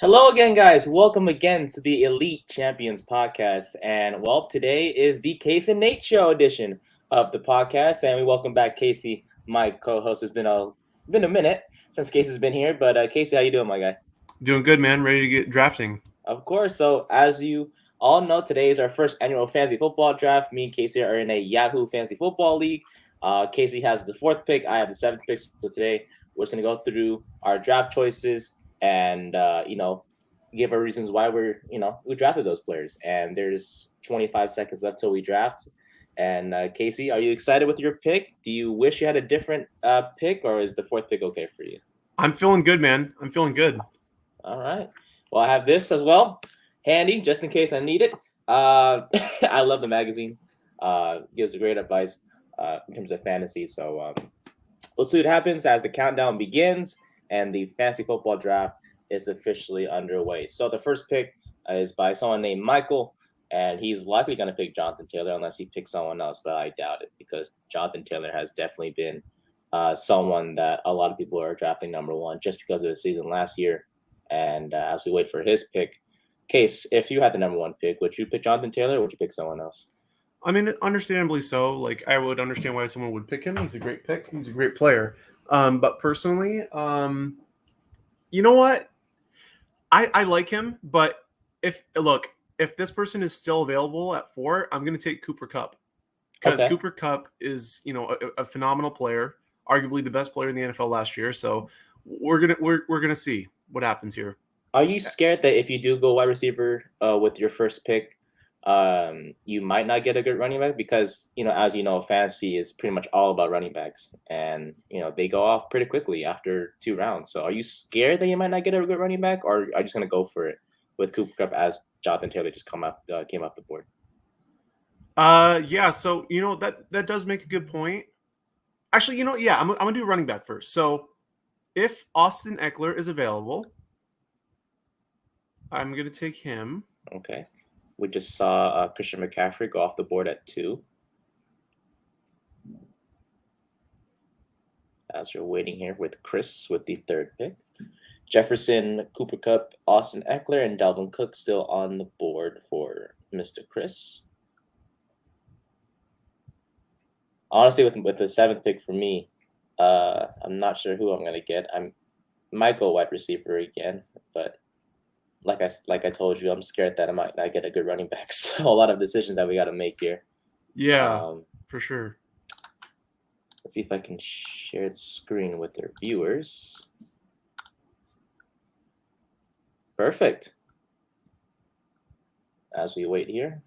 Hello again, guys. Welcome again to the Elite Champions podcast. And well, today is the Casey and Nate Show edition of the podcast, and we welcome back Casey, my co-host. It's been a minute since Casey's been here, but Casey, how you doing, my guy? Doing good, man. Ready to get drafting. Of course. So as you all know, today is our first annual fantasy football draft. Me and Casey are in a Yahoo Fantasy Football League. Casey has the fourth pick. I have the seventh pick. So today we're just gonna go through our draft choices and give our reasons why we drafted those players. And there's 25 seconds left till we draft. And Casey, are you excited with your pick? Do you wish you had a different pick, or is the fourth pick okay for you? I'm feeling good, man. I'm feeling good. All right. Well, I have this as well, handy, just in case I need it. I love the magazine. Gives great advice in terms of fantasy. So we'll see what happens as the countdown begins and the fantasy football draft is officially underway. So the first pick is by someone named Michael, and he's likely going to pick Jonathan Taylor unless he picks someone else, but I doubt it because Jonathan Taylor has definitely been someone that a lot of people are drafting number one just because of the season last year. And as we wait for his pick, Case, if you had the number one pick, would you pick Jonathan Taylor or would you pick someone else? I mean, understandably so. Like, I would understand why someone would pick him. He's a great pick. He's a great player. But personally, you know what? I like him. But if this person is still available at 4, I'm going to take Cooper Kupp because Okay. Cooper Kupp is a phenomenal player, arguably the best player in the NFL last year. So we're gonna see what happens here. Are you scared that if you do go wide receiver with your first pick, you might not get a good running back? Because, as you know, fantasy is pretty much all about running backs. And, they go off pretty quickly after 2 rounds. So are you scared that you might not get a good running back? Or are you just going to go for it with Cooper Kupp as Jonathan Taylor just came off the board? Yeah. So that does make a good point. Actually, yeah, I'm gonna do running back first. So if Austin Eckler is available, I'm gonna take him. Okay. We just saw Christian McCaffrey go off the board at 2. As you're waiting here with Chris with the third pick. Jefferson, Cooper Kupp, Austin Eckler, and Dalvin Cook still on the board for Mr. Chris. Honestly, with the seventh pick for me, I'm not sure who I'm going to get. I might go wide receiver again, but like I told you, I'm scared that I might not get a good running back. So a lot of decisions that we got to make here. Yeah, for sure. Let's see if I can share the screen with their viewers. Perfect. As we wait here.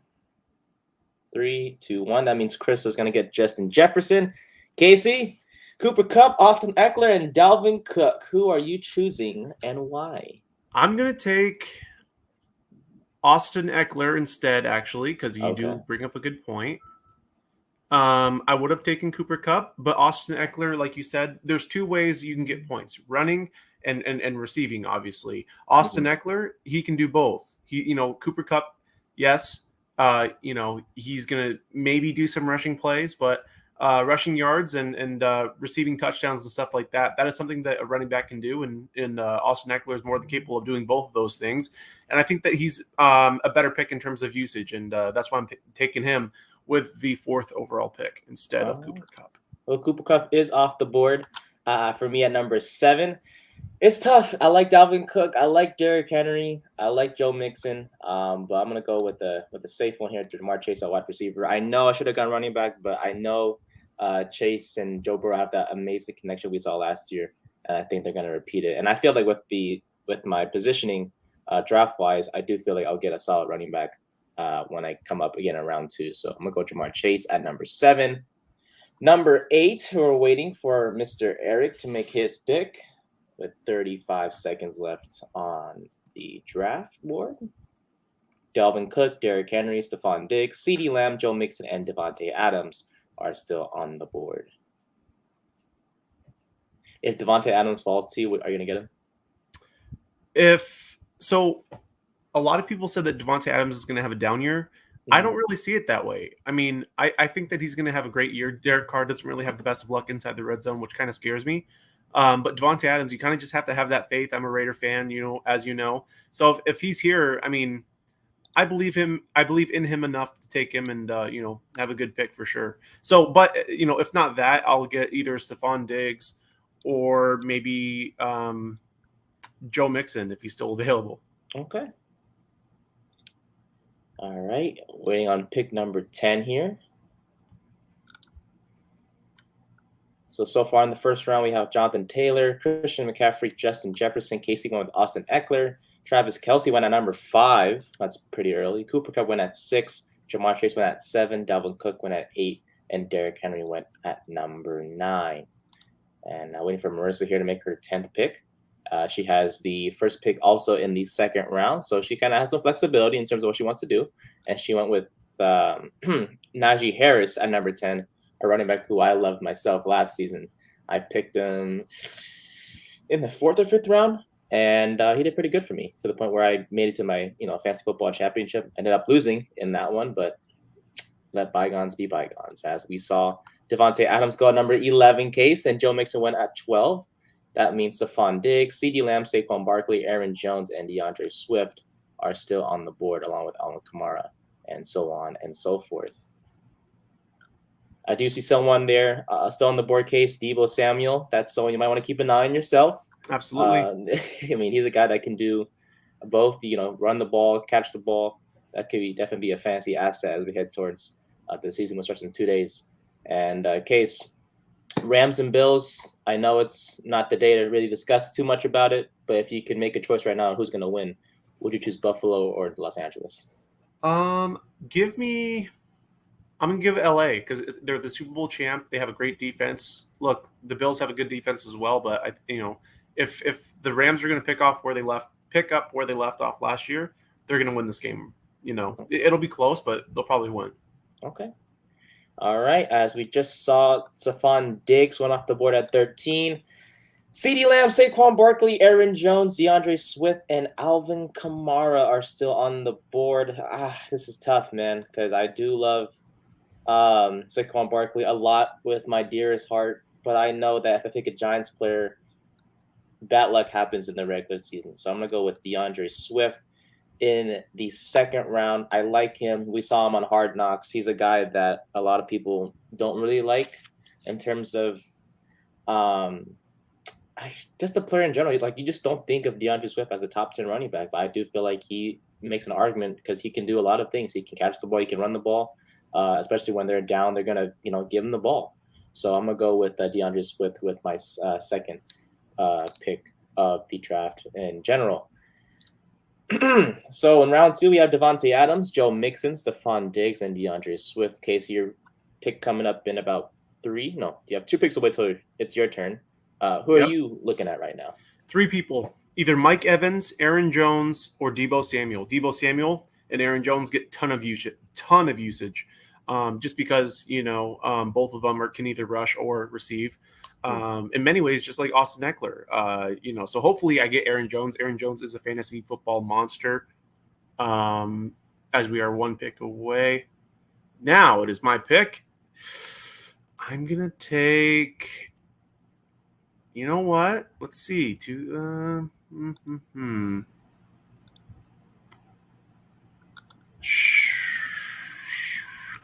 3, 2, 1. That means Chris is going to get Justin Jefferson. Casey, Cooper Kupp, Austin Eckler, and Dalvin Cook. Who are you choosing and why? I'm going to take Austin Eckler instead, actually, because you do bring up a good point. I would have taken Cooper Kupp, but Austin Eckler, like you said, there's 2 ways you can get points: running and receiving. Obviously, Austin Eckler, he can do both. Cooper Kupp, yes, he's gonna maybe do some rushing plays, but rushing yards and receiving touchdowns and stuff like that, that is something that a running back can do. And Austin Eckler is more than capable of doing both of those things. And I think that he's a better pick in terms of usage, and that's why I'm taking him with the 4th overall pick instead of Cooper Kupp. Well, Cooper Kupp is off the board for me at number 7. It's tough. I like Dalvin Cook. I like Derrick Henry. I like Joe Mixon. But I'm gonna go with the safe one here, Ja'Marr Chase at wide receiver. I know I should have gone running back, but I know Chase and Joe Burrow have that amazing connection we saw last year, and I think they're gonna repeat it. And I feel like with my positioning draft wise, I do feel like I'll get a solid running back when I come up again in round 2. So I'm gonna go Ja'Marr Chase at number 7. Number 8, we're waiting for Mr. Eric to make his pick with 35 seconds left on the draft board. Dalvin Cook, Derrick Henry, Stephon Diggs, CeeDee Lamb, Joe Mixon, and Devontae Adams are still on the board. If Devontae Adams falls to you, are you going to get him? A lot of people said that Devontae Adams is going to have a down year. I don't really see it that way. I mean, I think that he's going to have a great year. Derek Carr doesn't really have the best of luck inside the red zone, which kind of scares me. But Devontae Adams, you kind of just have to have that faith. I'm a Raider fan, as you know. So if he's here, I mean, I believe him. I believe in him enough to take him and have a good pick for sure. So, but if not that, I'll get either Stephon Diggs or maybe Joe Mixon if he's still available. Okay. All right. Waiting on pick number 10 here. So far in the first round, we have Jonathan Taylor, Christian McCaffrey, Justin Jefferson, Casey going with Austin Eckler, Travis Kelce went at number 5. That's pretty early. Cooper Kupp went at 6. Jamar Chase went at 7. Dalvin Cook went at 8. And Derrick Henry went at number 9. And now waiting for Marissa here to make her 10th pick. She has the first pick also in the second round. So she kind of has some flexibility in terms of what she wants to do. And she went with Najee Harris at number 10. A running back who I loved myself last season. I picked him in the 4th or 5th round, and he did pretty good for me to the point where I made it to my fantasy football championship. Ended up losing in that one, but let bygones be bygones. As we saw Devontae Adams go at number 11 case, and Joe Mixon went at 12. That means Stephon Diggs, CeeDee Lamb, Saquon Barkley, Aaron Jones, and DeAndre Swift are still on the board, along with Alvin Kamara, and so on and so forth. I do see someone there still on the board case, Deebo Samuel. That's someone you might want to keep an eye on yourself. Absolutely. I mean, he's a guy that can do both, run the ball, catch the ball. That could definitely be a fancy asset as we head towards the season, which starts in 2 days. And Case, Rams and Bills, I know it's not the day to really discuss too much about it, but if you could make a choice right now, who's going to win? Would you choose Buffalo or Los Angeles? I'm going to give LA because they're the Super Bowl champ. They have a great defense. Look, the Bills have a good defense as well, but if the Rams are going to pick up where they left off last year, they're going to win this game. It'll be close, but they'll probably win. Okay. All right. As we just saw, Stephon Diggs went off the board at 13. CeeDee Lamb, Saquon Barkley, Aaron Jones, DeAndre Swift, and Alvin Kamara are still on the board. This is tough, man, because I do love Saquon Barkley a lot with my dearest heart, but I know that if I pick a Giants player, bad luck happens in the regular season. So I'm going to go with DeAndre Swift in the second round. I like him. We saw him on Hard Knocks. He's a guy that a lot of people don't really like in terms of just a player in general. You just don't think of DeAndre Swift as a top 10 running back, but I do feel like he makes an argument because he can do a lot of things. He can catch the ball. He can run the ball. Especially when they're down, they're going to, give him the ball. So I'm going to go with DeAndre Swift with my second pick of the draft in general. So in round 2, we have Devontae Adams, Joe Mixon, Stephon Diggs, and DeAndre Swift. Casey, your pick coming up in about 3. No, you have 2 picks away till it's your turn. Who are you looking at right now? 3 people. Either Mike Evans, Aaron Jones, or Deebo Samuel. Deebo Samuel and Aaron Jones get ton of usage. Just because, both of them can either rush or receive. In many ways, just like Austin Eckler. So hopefully I get Aaron Jones. Aaron Jones is a fantasy football monster, as we are 1 pick away. Now it is my pick. I'm going to take, you know what? Let's see.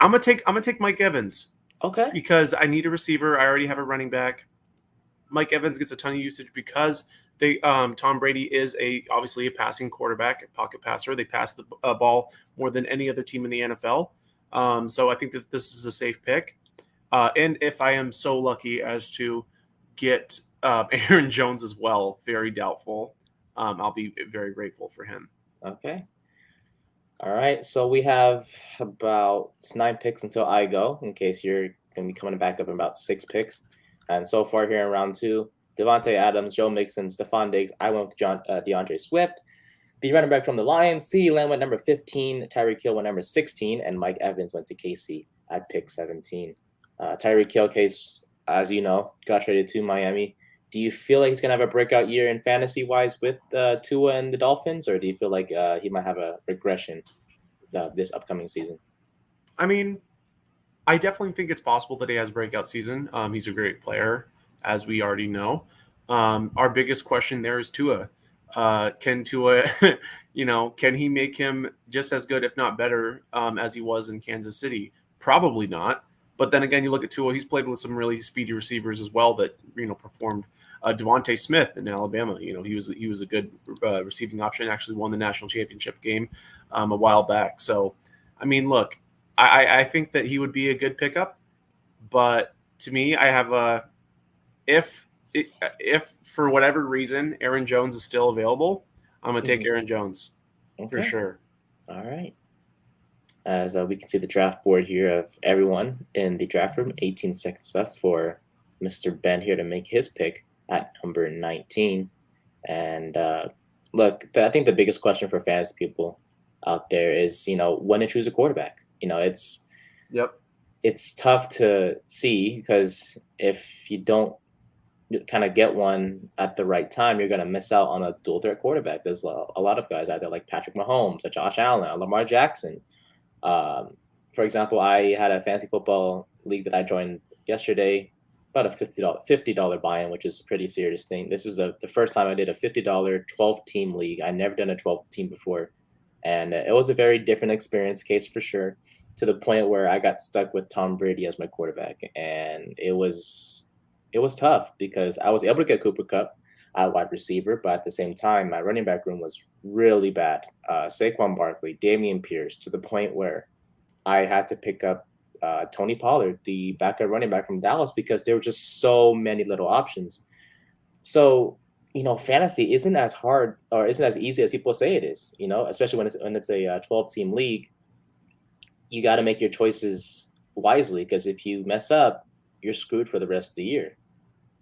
I'm gonna take Mike Evans. Okay. Because I need a receiver. I already have a running back. Mike Evans gets a ton of usage because Tom Brady is obviously a passing quarterback, a pocket passer. They pass the ball more than any other team in the NFL. So I think that this is a safe pick. And if I am so lucky as to get Aaron Jones as well, very doubtful. I'll be very grateful for him. Okay. All right. So we have about 9 picks until I go, in case you're going to be coming back up in about 6 picks. And so far here in round 2, Devontae Adams, Joe Mixon, Stephon Diggs. I went with DeAndre Swift. The running back from the Lions, CeeDee Lamb went number 15, Tyreek Hill went number 16, and Mike Evans went to KC at pick 17. Tyreek Hill, Case, as you know, got traded to Miami. Do you feel like he's going to have a breakout year in fantasy-wise with Tua and the Dolphins, or do you feel like he might have a regression this upcoming season? I mean, I definitely think it's possible that he has a breakout season. He's a great player, as we already know. Our biggest question there is Tua. Can Tua, can he make him just as good, if not better, as he was in Kansas City? Probably not. But then again, you look at Tua; he's played with some really speedy receivers as well that performed. Devontae Smith in Alabama, he was a good receiving option. Actually, won the national championship game a while back. So, I mean, look, I think that he would be a good pickup. But to me, I have a if if for whatever reason Aaron Jones is still available, I'm gonna take Aaron Jones for sure. All right. As we can see the draft board here of everyone in the draft room, 18 seconds left for Mr. Ben here to make his pick at number 19. And look, I think the biggest question for fantasy people out there is, when to choose a quarterback. It's tough to see because if you don't kind of get one at the right time, you're going to miss out on a dual threat quarterback. There's a lot of guys out there like Patrick Mahomes, Josh Allen, Lamar Jackson. For example, I had a fantasy football league that I joined yesterday, about a $50 buy-in, which is a pretty serious thing. This is the first time I did a $50 12-team league. I never done a 12-team before, and it was a very different experience case for sure, to the point where I got stuck with Tom Brady as my quarterback, and it was tough because I was able to get Cooper Kupp at wide receiver, but at the same time, my running back room was really bad. Saquon Barkley, Dameon Pierce, to the point where I had to pick up Tony Pollard, the backup running back from Dallas, because there were just so many little options. So, fantasy isn't as hard or isn't as easy as people say it is, especially when it's a 12-team league. You got to make your choices wisely, because if you mess up, you're screwed for the rest of the year.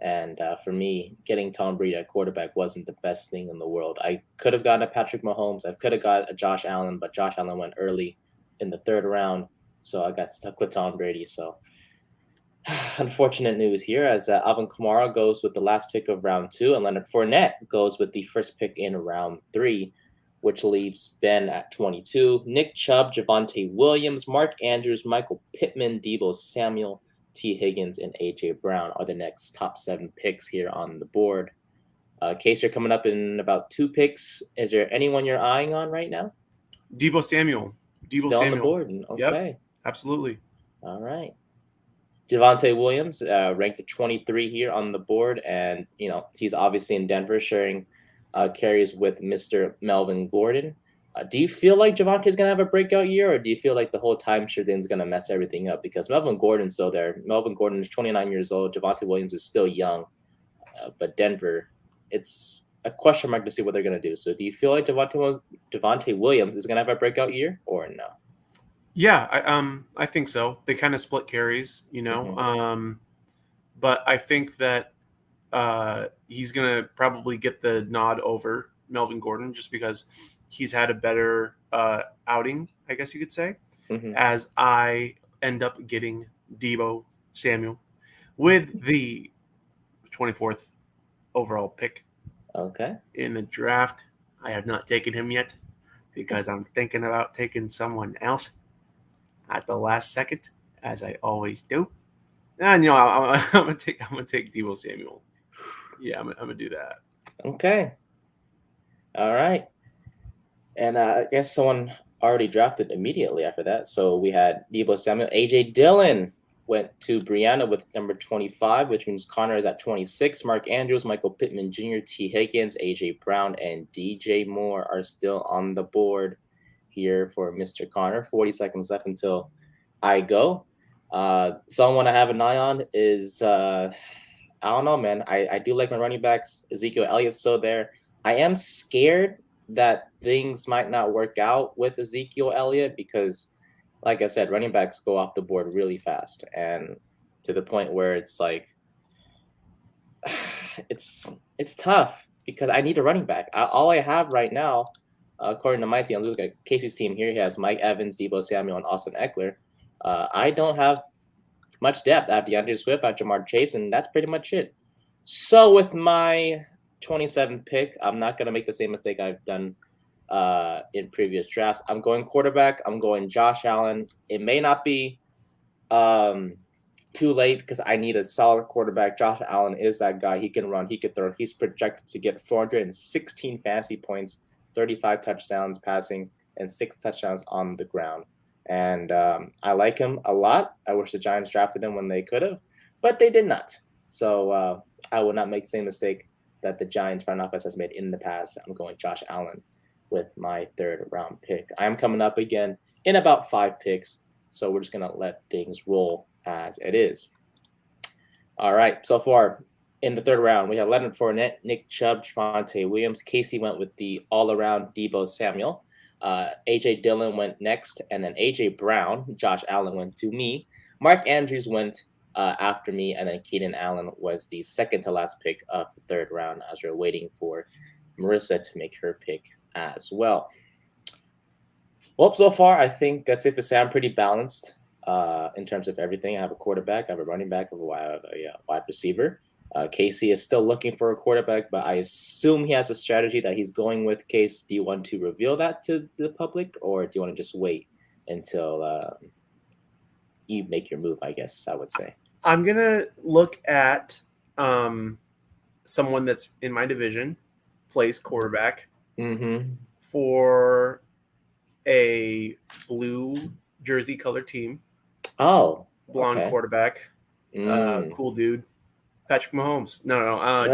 And for me, getting Tom Brady at quarterback wasn't the best thing in the world. I could have gotten a Patrick Mahomes. I could have got a Josh Allen, but Josh Allen went early in the third round. So I got stuck with Tom Brady. So unfortunate news here, as Alvin Kamara goes with the last pick of round 2, and Leonard Fournette goes with the first pick in round 3, which leaves Ben at 22. Nick Chubb, Javonte Williams, Mark Andrews, Michael Pittman, Deebo Samuel, T. Higgins, and A.J. Brown are the next top 7 picks here on the board. Case, you're coming up in about 2 picks. Is there anyone you're eyeing on right now? Deebo Samuel. Still on the board. Okay. Yep, absolutely. All right. Javonte Williams, ranked at 23 here on the board, and he's obviously in Denver, sharing carries with Mr. Melvin Gordon. Do you feel like Javonte's going to have a breakout year, or do you feel like the whole timeshare thing is going to mess everything up? Because Melvin Gordon's still there. Melvin Gordon is 29 years old. Javonte Williams is still young. But Denver, it's a question mark to see what they're going to do. So do you feel like Javonte Williams is going to have a breakout year or no? Yeah, I think so. They kind of split carries, but I think that he's going to probably get the nod over Melvin Gordon just because he's had a better outing, I guess you could say, as I end up getting Deebo Samuel with the 24th overall pick. Okay. In the draft. I have not taken him yet because I'm thinking about taking someone else at the last second, as I always do. And I'm gonna take Deebo Samuel. Yeah, I'm gonna do that. Okay. All right. And I guess someone already drafted immediately after that. So we had Deebo Samuel. A.J. Dillon went to Brianna with number 25, which means Connor is at 26. Mark Andrews, Michael Pittman Jr., T. Higgins, A.J. Brown, and DJ Moore are still on the board here for Mr. Connor. 40 seconds left until I go. Someone I have an eye on is, I don't know, man. I do like my running backs. Ezekiel Elliott's still there. I am scared that things might not work out with Ezekiel Elliott because, like I said, running backs go off the board really fast, and to the point where it's like it's tough because I need a running back. All I have right now, according to my team, I'm looking at Casey's team here. He has Mike Evans, Deebo Samuel, and Austin Eckler. I don't have much depth. I have DeAndre Swift, I have Jamar Chase, and that's pretty much it. So with my 27 pick, I'm not going to make the same mistake I've done in previous drafts. I'm going quarterback. I'm going Josh Allen. It may not be too late because I need a solid quarterback. Josh Allen is that guy. He can run. He can throw. He's projected to get 416 fantasy points, 35 touchdowns passing, and 6 touchdowns on the ground. And I like him a lot. I wish the Giants drafted him when they could have, but they did not. So I will not make the same mistake that the Giants front office has made in the past. I'm going Josh Allen with my 3rd round pick. I'm coming up again in about 5 picks, so we're just going to let things roll as it is. All right, so far in the 3rd round, we have Leonard Fournette, Nick Chubb, Javonte Williams. Casey went with the all-around Deebo Samuel. A.J. Dillon went next, and then A.J. Brown, Josh Allen went to me. Mark Andrews went after me, and then Keenan Allen was the second to last pick of the 3rd round as we're waiting for Marissa to make her pick as well. Well, so far, I think that's safe to say I'm pretty balanced in terms of everything. I have a quarterback, I have a running back, I have a wide receiver. Casey is still looking for a quarterback, but I assume he has a strategy that he's going with. Case, do you want to reveal that to the public, or do you want to just wait until you make your move, I guess I would say? I'm going to look at someone that's in my division, plays quarterback for a blue jersey color team. Oh, blonde quarterback. Cool dude. Patrick Mahomes. No,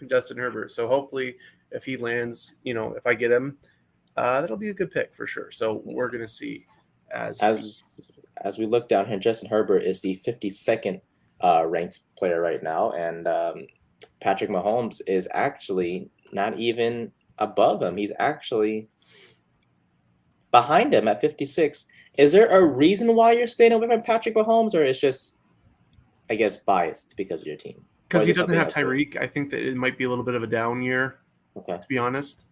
Justin Herbert. So hopefully if he lands, if I get him, that'll be a good pick for sure. So we're going to see as we look down here, Justin Herbert is the 52nd ranked player right now. And Patrick Mahomes is actually not even above him. He's actually behind him at 56. Is there a reason why you're staying away from Patrick Mahomes, or it's just, I guess, biased because of your team? Because he doesn't have Tyreek. I think that it might be a little bit of a down year, to be honest.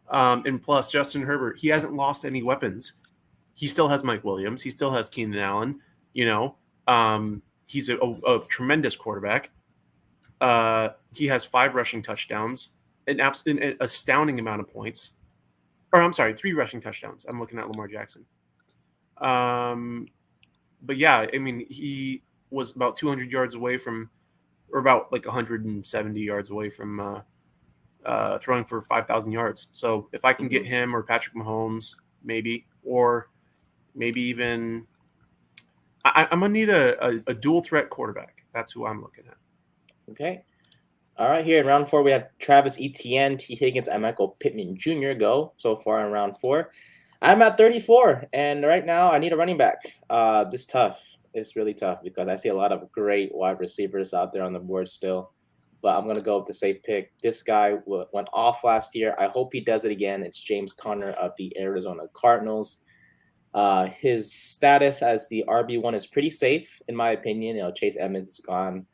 And plus, Justin Herbert, he hasn't lost any weapons. He still has Mike Williams. He still has Keenan Allen. He's a tremendous quarterback. He has 5 rushing touchdowns, an astounding amount of points. Or I'm sorry, 3 rushing touchdowns. I'm looking at Lamar Jackson. But yeah, I mean, he was about 200 yards away from, or about like 170 yards away from throwing for 5,000 yards. So if I can get him or Patrick Mahomes, maybe, or maybe even, I'm going to need a dual threat quarterback. That's who I'm looking at. Okay. All right, here in round 4, we have Travis Etienne, T. Higgins, and Michael Pittman Jr. go so far in round 4. I'm at 34, and right now I need a running back. This is tough. It's really tough because I see a lot of great wide receivers out there on the board still. But I'm going to go with the safe pick. This guy went off last year. I hope he does it again. It's James Conner of the Arizona Cardinals. His status as the RB1 is pretty safe, in my opinion. Chase Edmonds is gone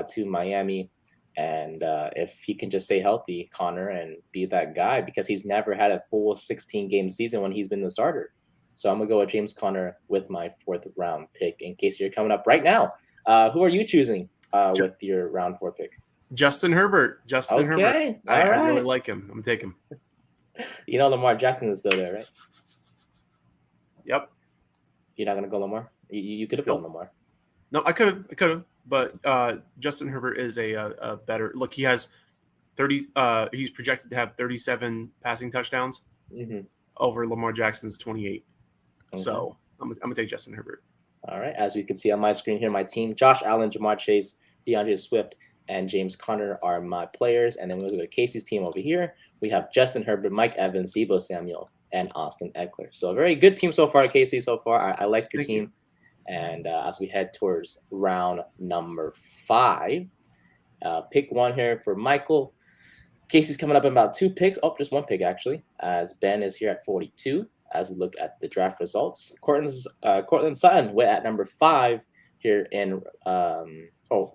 to Miami. And if he can just stay healthy, Conner, and be that guy, because he's never had a full 16-game season when he's been the starter. So I'm going to go with James Conner with my 4th round pick. In case you're coming up right now, who are you choosing with your round 4 pick? Justin Herbert. Herbert. I really like him. I'm taking him. Lamar Jackson is still there, right? Yep. You're not going to go Lamar? You could have gone Lamar. No, I could have. But Justin Herbert is a better look. He has 30. He's projected to have 37 passing touchdowns over Lamar Jackson's 28. Okay. So I'm gonna take Justin Herbert. All right. As we can see on my screen here, my team: Josh Allen, Jamar Chase, DeAndre Swift, and James Conner are my players. And then we look at Casey's team over here. We have Justin Herbert, Mike Evans, Deebo Samuel, and Austin Eckler. So a very good team so far, Casey. So far, I like your team. You. And as we head towards round number 5, pick 1 here for Michael. Casey's coming up in about 2 picks. Oh, just 1 pick, actually, as Ben is here at 42. As we look at the draft results, Cortland Sutton went at number 5 here in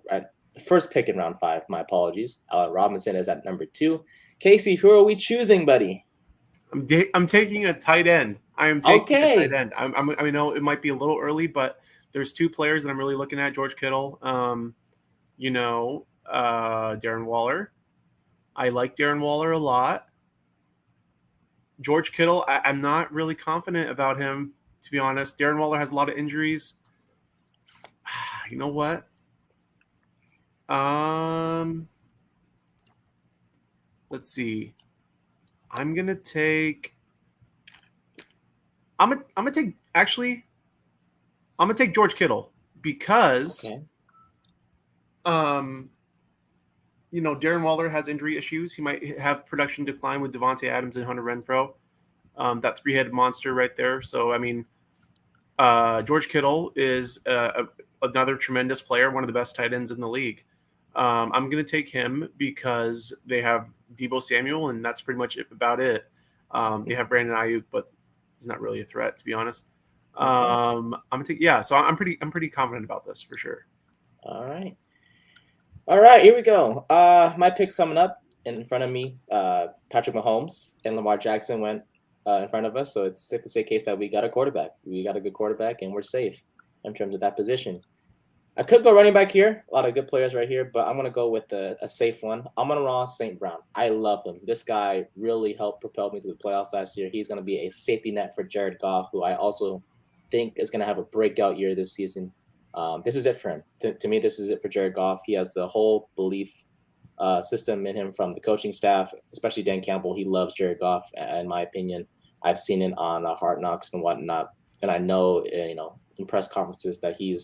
at the first pick in round 5. My apologies. Allen Robinson is at number 2. Casey, who are we choosing, buddy? I'm taking a tight end. I am taking a tight end. I know it might be a little early, but there's 2 players that I'm really looking at: George Kittle, Darren Waller. I like Darren Waller a lot. George Kittle, I'm not really confident about him, to be honest. Darren Waller has a lot of injuries. You know what? Let's see. I'm gonna take George Kittle because Darren Waller has injury issues. He might have production decline with Devontae Adams and Hunter Renfrow. That three-headed monster right there. So I mean, George Kittle is another tremendous player, one of the best tight ends in the league. I'm going to take him because they have Deebo Samuel, and that's pretty much about it. They have Brandon Ayuk, but he's not really a threat, to be honest. I'm gonna take So I'm pretty confident about this for sure. All right, here we go. My pick's coming up in front of me. Patrick Mahomes and Lamar Jackson went in front of us, so it's safe to say case that we got a quarterback. We got a good quarterback, and we're safe in terms of that position. I could go running back here. A lot of good players right here, but I'm going to go with a safe one. Amon-Ra St. Brown. I love him. This guy really helped propel me to the playoffs last year. He's going to be a safety net for Jared Goff, who I also think is going to have a breakout year this season. This is it for him. To me, this is it for Jared Goff. He has the whole belief system in him from the coaching staff, especially Dan Campbell. He loves Jared Goff, in my opinion. I've seen it on Hard Knocks and whatnot, and I know, in press conferences that he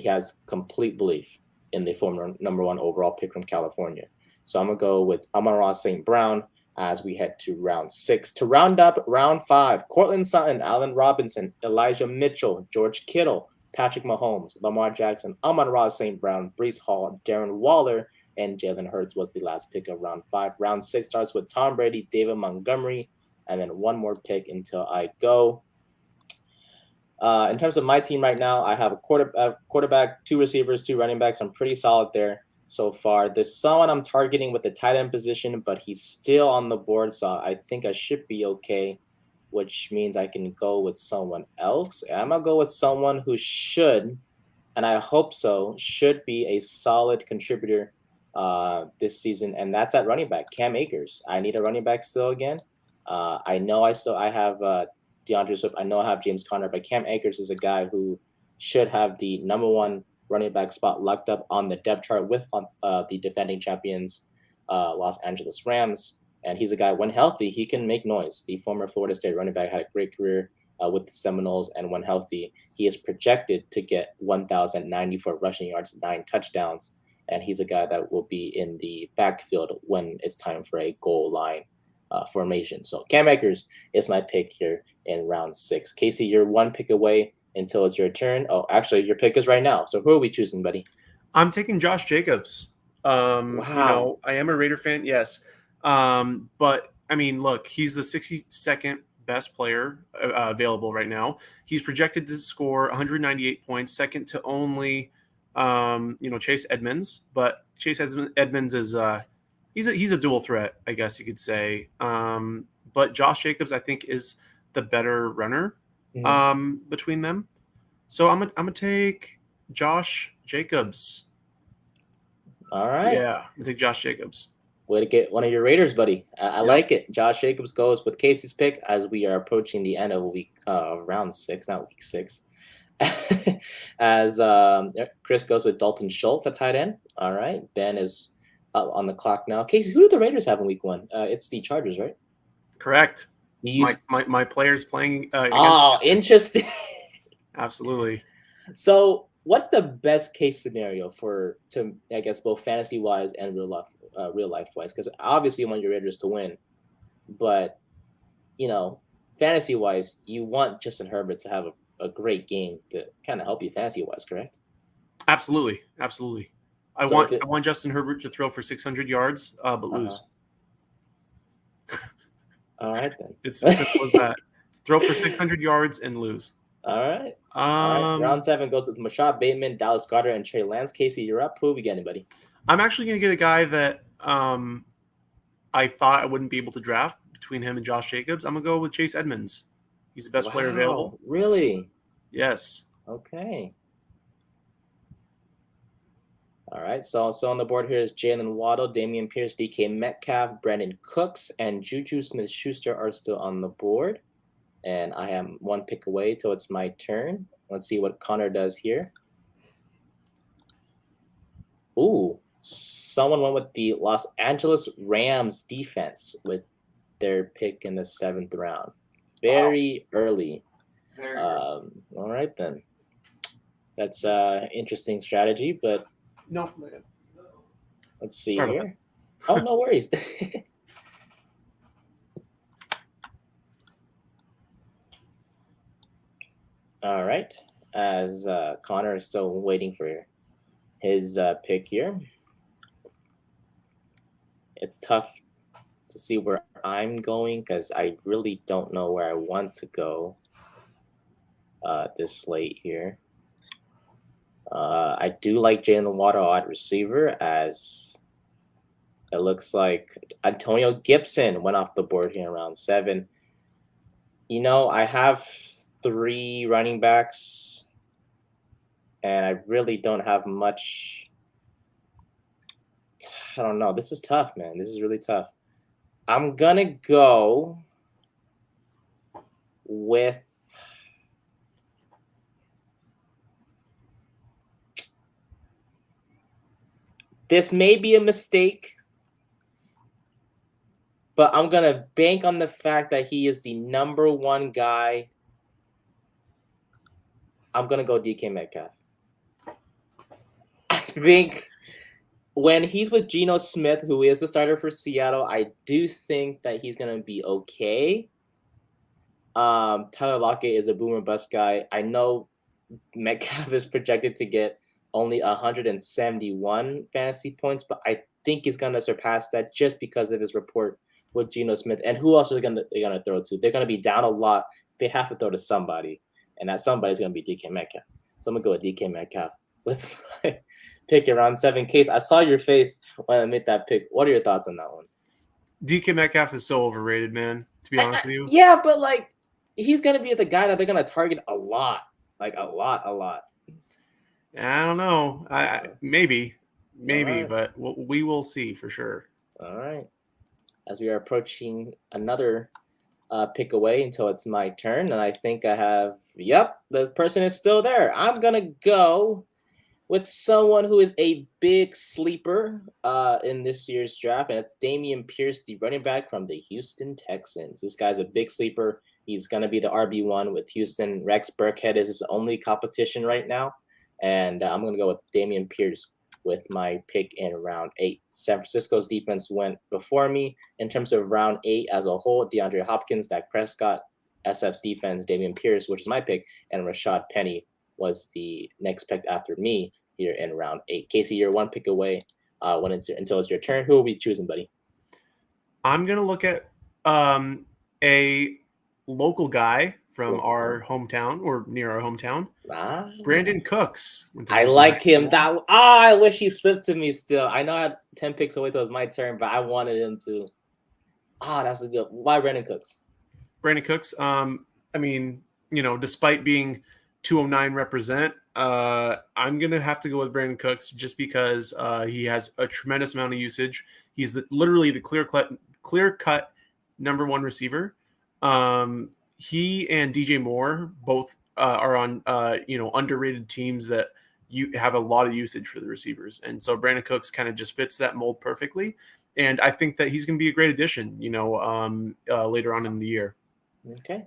has complete belief in the former number 1 overall pick from California. So I'm going to go with Amon-Ra St. Brown as we head to round 6. To round up round 5, Courtland Sutton, Allen Robinson, Elijah Mitchell, George Kittle, Patrick Mahomes, Lamar Jackson, Amon-Ra St. Brown, Breece Hall, Darren Waller, and Jalen Hurts was the last pick of round 5. Round 6 starts with Tom Brady, David Montgomery, and then one more pick until I go. In terms of my team right now, I have a quarterback, 2 receivers, 2 running backs. I'm pretty solid there so far. There's someone I'm targeting with the tight end position, but he's still on the board, so I think I should be okay, which means I can go with someone else. I'm going to go with someone who should, and I hope so, should be a solid contributor this season, and that's at running back, Cam Akers. I need a running back still again. I know I have DeAndre Swift. I know I have James Conner, but Cam Akers is a guy who should have the number 1 running back spot locked up on the depth chart with the defending champions, Los Angeles Rams. And he's a guy, when healthy, he can make noise. The former Florida State running back had a great career with the Seminoles, and when healthy, he is projected to get 1,094 rushing yards, 9 touchdowns. And he's a guy that will be in the backfield when it's time for a goal line formation. So Cam Akers is my pick here in round 6. Casey, you're 1 pick away until it's your turn. Oh, actually, your pick is right now. So who are we choosing, buddy? I'm taking Josh Jacobs. Wow. I am a Raider fan, yes. But I mean, look, he's the 62nd best player available right now. He's projected to score 198 points, second to only Chase Edmonds. But Chase Edmonds is he's a dual threat, I guess you could say. But Josh Jacobs, I think, is the better runner between them. So I'm gonna take Josh Jacobs. All right. Yeah, I'm gonna take Josh Jacobs. Way to get one of your Raiders, buddy. I like it. Josh Jacobs goes with Casey's pick as we are approaching the end of round 6, not week 6. As Chris goes with Dalton Schultz at tight end. All right. Ben is on the clock now. Casey, who do the Raiders have in week 1? It's the Chargers, right? Correct. My players playing against interesting. Absolutely. So what's the best case scenario to I guess both fantasy wise and real life wise? Because obviously you want your Raiders to win, but fantasy wise, you want Justin Herbert to have a great game to kind of help you fantasy wise, correct? Absolutely. I want Justin Herbert to throw for 600 yards, but lose. All right then. It's as simple as that. Throw for 600 yards and lose. All right. Round 7 goes with Rashad Bateman, Dallas Goedert, and Trey Lance. Casey, you're up. Who are we getting, buddy? I'm actually going to get a guy that I thought I wouldn't be able to draft between him and Josh Jacobs. I'm going to go with Chase Edmonds. He's the best player available. Really? Yes. Okay. All right. So on the board here is Jalen Waddle, Damian Pierce, DK Metcalf, Brandon Cooks, and Juju Smith-Schuster are still on the board. And I am 1 pick away till it's my turn. Let's see what Connor does here. Ooh, someone went with the Los Angeles Rams defense with their pick in the 7th round. Very early. Very All right, then. That's interesting strategy, but no, man. let's see Sorry about here. Oh, no worries. All right. As Connor is still waiting for his pick here, it's tough to see where I'm going because I really don't know where I want to go this late here. I do like Jalen Waddle at receiver, as it looks like Antonio Gibson went off the board here around 7. I have 3 running backs, and I really don't have much. I don't know. This is tough, man. This is really tough. I'm going to go with this. May be a mistake, but I'm going to bank on the fact that he is the number 1 guy. I'm going to go DK Metcalf. I think when he's with Geno Smith, who is the starter for Seattle, I do think that he's going to be okay. Tyler Lockett is a boomer bust guy. I know Metcalf is projected to get only 171 fantasy points, but I think he's going to surpass that just because of his rapport with Geno Smith. And who else are they're going to throw to? They're going to be down a lot. They have to throw to somebody, and that somebody's going to be DK Metcalf. So I'm going to go with DK Metcalf with my pick around 7. Case, I saw your face when I made that pick. What are your thoughts on that one? DK Metcalf is so overrated, man, to be honest with you. Yeah, but he's going to be the guy that they're going to target a lot. Like a lot. I don't know. Maybe, right. But we will see for sure. All right. As we are approaching another pick away until it's my turn, and I think I have. Yep, the person is still there. I'm gonna go with someone who is a big sleeper in this year's draft, and it's Dameon Pierce, the running back from the Houston Texans. This guy's a big sleeper. He's going to be the RB1 with Houston. Rex Burkhead is his only competition right now, and I'm going to go with Dameon Pierce with my pick in round 8. San Francisco's defense went before me in terms of round 8 as a whole. DeAndre Hopkins, Dak Prescott, SF's defense, Dameon Pierce, which is my pick, and Rashad Penny was the next pick after me here in round 8. Casey, you're 1 pick away until it's your turn. Who will we choosing, buddy? I'm going to look at a local guy from our hometown or near our hometown. Brandon Cooks. I like him. I wish he slipped to me still. I know I had 10 picks away till it was my turn, but I wanted him to. That's a good. Why Brandon Cooks? Brandon Cooks. I mean, despite being 209 represent, I'm going to have to go with Brandon Cooks just because he has a tremendous amount of usage. He's literally the clear-cut number 1 receiver. He and DJ Moore both are on underrated teams that you have a lot of usage for the receivers, and so Brandon Cooks kind of just fits that mold perfectly. And I think that he's going to be a great addition, later on in the year. Okay.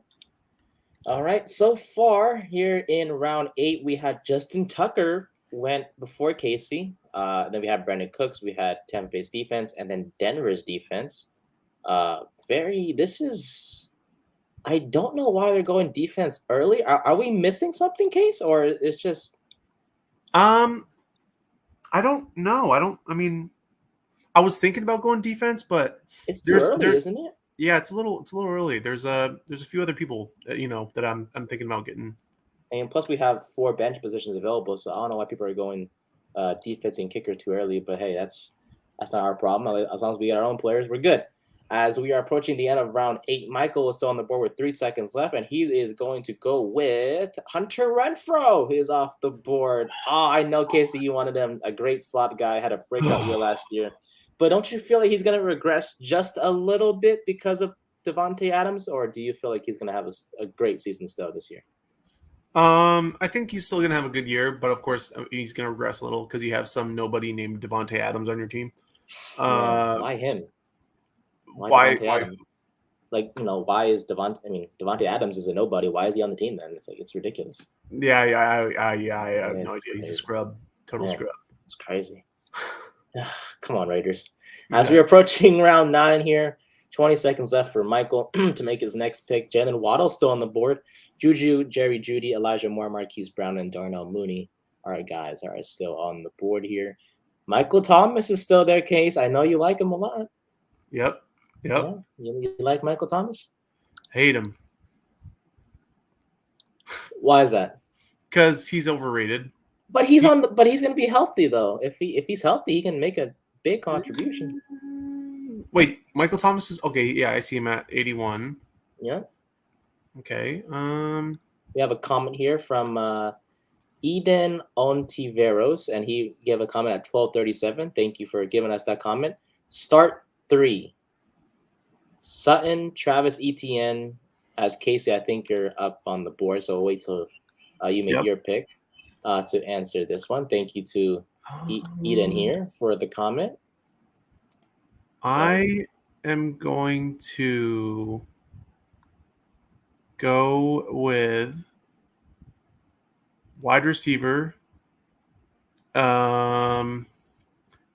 All right. So far here in round 8, we had Justin Tucker went before Casey. Then we had Brandon Cooks. We had Tampa Bay's defense, and then Denver's defense. I don't know why they're going defense early. Are we missing something, Case, or it's just? I don't know. I was thinking about going defense, but it's too early, isn't it? Yeah, it's a little early. There's a few other people that I'm thinking about getting. And plus, we have 4 bench positions available, so I don't know why people are going defense and kicker too early. But hey, that's not our problem. As long as we get our own players, we're good. As we are approaching the end of round 8, Michael is still on the board with 3 seconds left, and he is going to go with Hunter Renfrow. He is off the board. I know, Casey, you wanted him, a great slot guy, had a breakout year last year. But don't you feel like he's going to regress just a little bit because of Devontae Adams, or do you feel like he's going to have a great season still this year? I think he's still gonna have a good year, but of course he's gonna regress a little because you have some nobody named Devonte Adams on your team. Man, why him? Why Why? Devontae Adams? Like, why is Devontae? I mean, Devontae Adams is a nobody. Why is he on the team then? It's like, it's ridiculous. Yeah, I have no idea. Crazy. He's a scrub, total Man, scrub. it's crazy. Come on, Raiders. As we're approaching round 9 here, 20 seconds left for Michael to make his next pick. Jalen Waddle still on the board. Juju, Jerry Jeudy, Elijah Moore, Marquise Brown, and Darnell Mooney. All right, guys, are still on the board here. Michael Thomas is still there, Case. I know you like him a lot. Yep. Yeah, you like Michael Thomas? Hate him. Why is that? Because he's overrated. But he's on. But he's going to be healthy though. If he's healthy, he can make a big contribution. Wait, Michael Thomas is okay. Yeah, I see him at 81. Yeah. Okay. We have a comment here from Eden Ontiveros, and he gave a comment at 12:37. Thank you for giving us that comment. Start 3. Sutton, Travis Etienne, as Casey. I think you're up on the board, so we'll wait till you make your pick to answer this one. Thank you to Eden here for the comment. I am going to go with wide receiver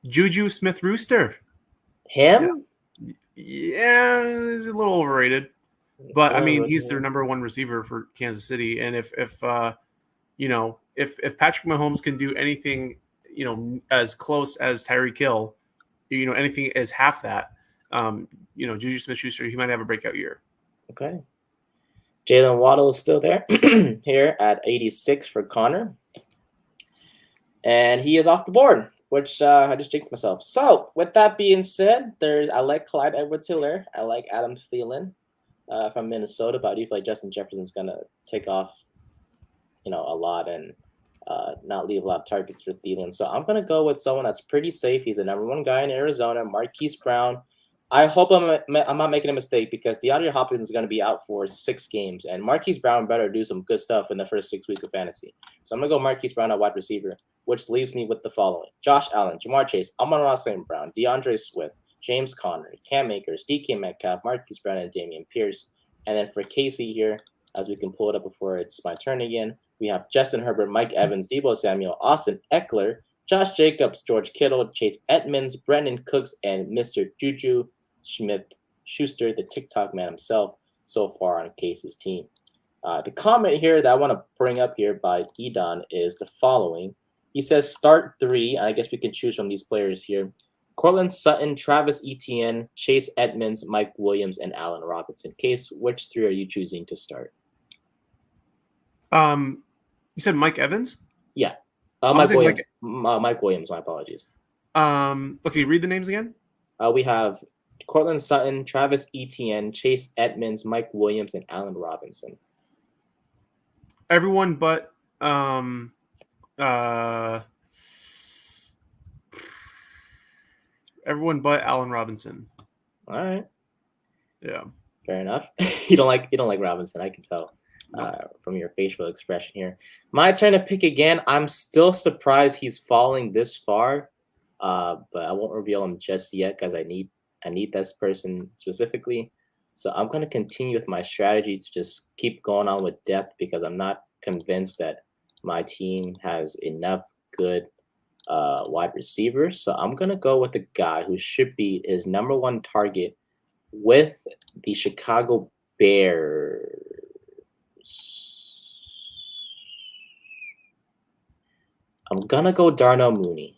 Juju Smith-Schuster. Him? Yeah, he's a little overrated. But I mean, he's their number 1 receiver for Kansas City, and if Patrick Mahomes can do anything, as close as Tyreek Hill, anything as half that, Juju Smith-Schuster, he might have a breakout year. Okay. Jalen Waddle is still there here at 86 for Connor, and he is off the board, which I just jinxed myself. So with that being said, I like Clyde Edwards-Helaire. I like Adam Thielen from Minnesota, but I do feel like Justin Jefferson's gonna take off, a lot and not leave a lot of targets for Thielen. So I'm gonna go with someone that's pretty safe. He's the number 1 guy in Arizona, Marquise Brown. I hope I'm not making a mistake because DeAndre Hopkins is going to be out for 6 games, and Marquise Brown better do some good stuff in the first 6 weeks of fantasy. So I'm going to go Marquise Brown at wide receiver, which leaves me with the following: Josh Allen, Jamar Chase, Amon-Ra St. Brown, DeAndre Swift, James Conner, Cam Akers, DK Metcalf, Marquise Brown, and Dameon Pierce. And then for Casey here, as we can pull it up before it's my turn again, we have Justin Herbert, Mike Evans, Deebo Samuel, Austin Eckler, Josh Jacobs, George Kittle, Chase Edmonds, Brandon Cooks, and Mr. Juju Smith-Schuster, the TikTok man himself, so far on Casey's team. The comment here that I want to bring up here by Edon is the following. He says start 3. I guess we can choose from these players here: Cortland Sutton, Travis Etienne, Chase Edmonds, Mike Williams, and Allen Robinson. Case, which 3 are you choosing to start? You said Mike Evans? Yeah. Mike Williams. Mike Williams, my apologies. Okay, read the names again. We have Cortland Sutton, Travis Etienne, Chase Edmonds, Mike Williams, and Allen Robinson. Everyone but Allen Robinson. All right. Yeah. Fair enough. You don't like Robinson, I can tell from your facial expression here. My turn to pick again. I'm still surprised he's falling this far, but I won't reveal him just yet because I need this person specifically. So I'm going to continue with my strategy to just keep going on with depth because I'm not convinced that my team has enough good wide receivers. So I'm going to go with the guy who should be his number 1 target with the Chicago Bears. I'm going to go Darnell Mooney.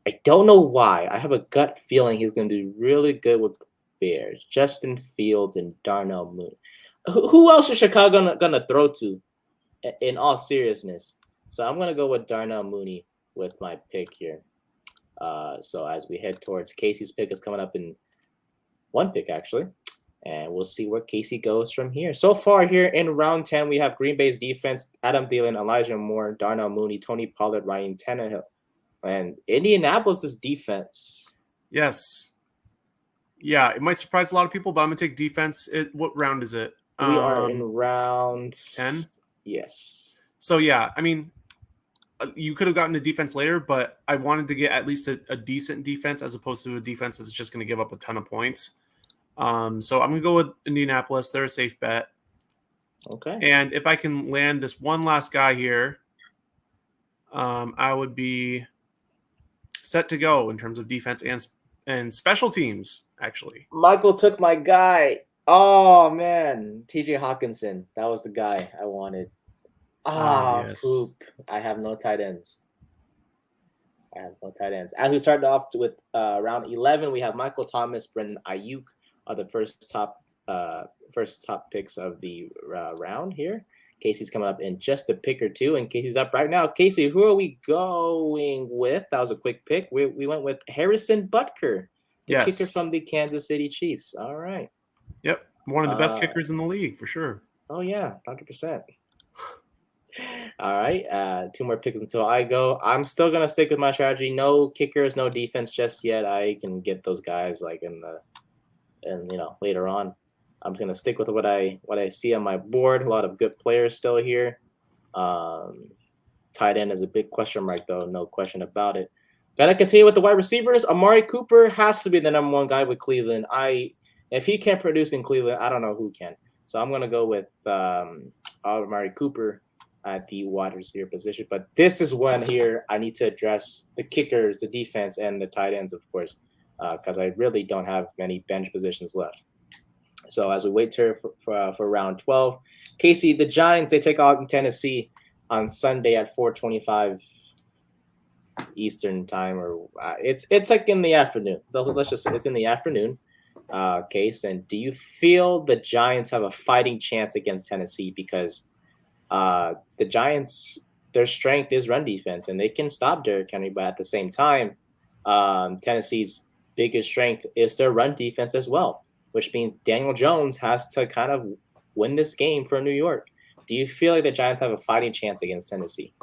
I don't know why. I have a gut feeling he's going to do really good with the Bears. Justin Fields and Darnell Mooney. Who else is Chicago going to throw to in all seriousness? So I'm going to go with Darnell Mooney with my pick here. So as we head towards Casey's pick is coming up in 1 pick, actually. And we'll see where Casey goes from here. So far here in round 10, we have Green Bay's defense: Adam Thielen, Elijah Moore, Darnell Mooney, Tony Pollard, Ryan Tannehill. And Indianapolis' defense. Yes. Yeah, it might surprise a lot of people, but I'm going to take defense. What round is it? We are in round 10. Yes. So yeah, I mean, you could have gotten a defense later, but I wanted to get at least a decent defense as opposed to a defense that's just going to give up a ton of points. So I'm going to go with Indianapolis. They're a safe bet. Okay. And if I can land this one last guy here, I would be set to go in terms of defense and special teams, actually. Michael took my guy. Oh, man. TJ Hawkinson. That was the guy I wanted. Yes. Poop. I have no tight ends. As we started off with round 11, we have Michael Thomas, Brendan Ayuk are the first top picks of the round here. Casey's coming up in just a pick or two, and Casey's up right now. Casey, who are we going with? That was a quick pick. We went with Harrison Butker, the kicker from the Kansas City Chiefs. All right. Yep. One of the best kickers in the league, for sure. Oh, yeah, 100%. All right, 2 more picks until I go. I'm still gonna stick with my strategy. No kickers, no defense just yet. I can get those guys like later on. I'm gonna stick with what I see on my board. A lot of good players still here. Tight end is a big question mark though, no question about it. Gotta continue with the wide receivers. Amari Cooper has to be the number 1 guy with Cleveland. If he can't produce in Cleveland, I don't know who can. So I'm gonna go with Amari Cooper at the wide receiver position. But this is when here I need to address the kickers, the defense, and the tight ends, of course, because I really don't have many bench positions left. So as we wait here for round 12, Casey, the Giants, they take out Tennessee on Sunday at 4:25 Eastern time, or it's like in the afternoon. Let's just say it's in the afternoon. Case, and do you feel the Giants have a fighting chance against Tennessee? Because the Giants, their strength is run defense, and they can stop Derrick Henry. But at the same time, Tennessee's biggest strength is their run defense as well, which means Daniel Jones has to kind of win this game for New York. Do you feel like the Giants have a fighting chance against Tennessee?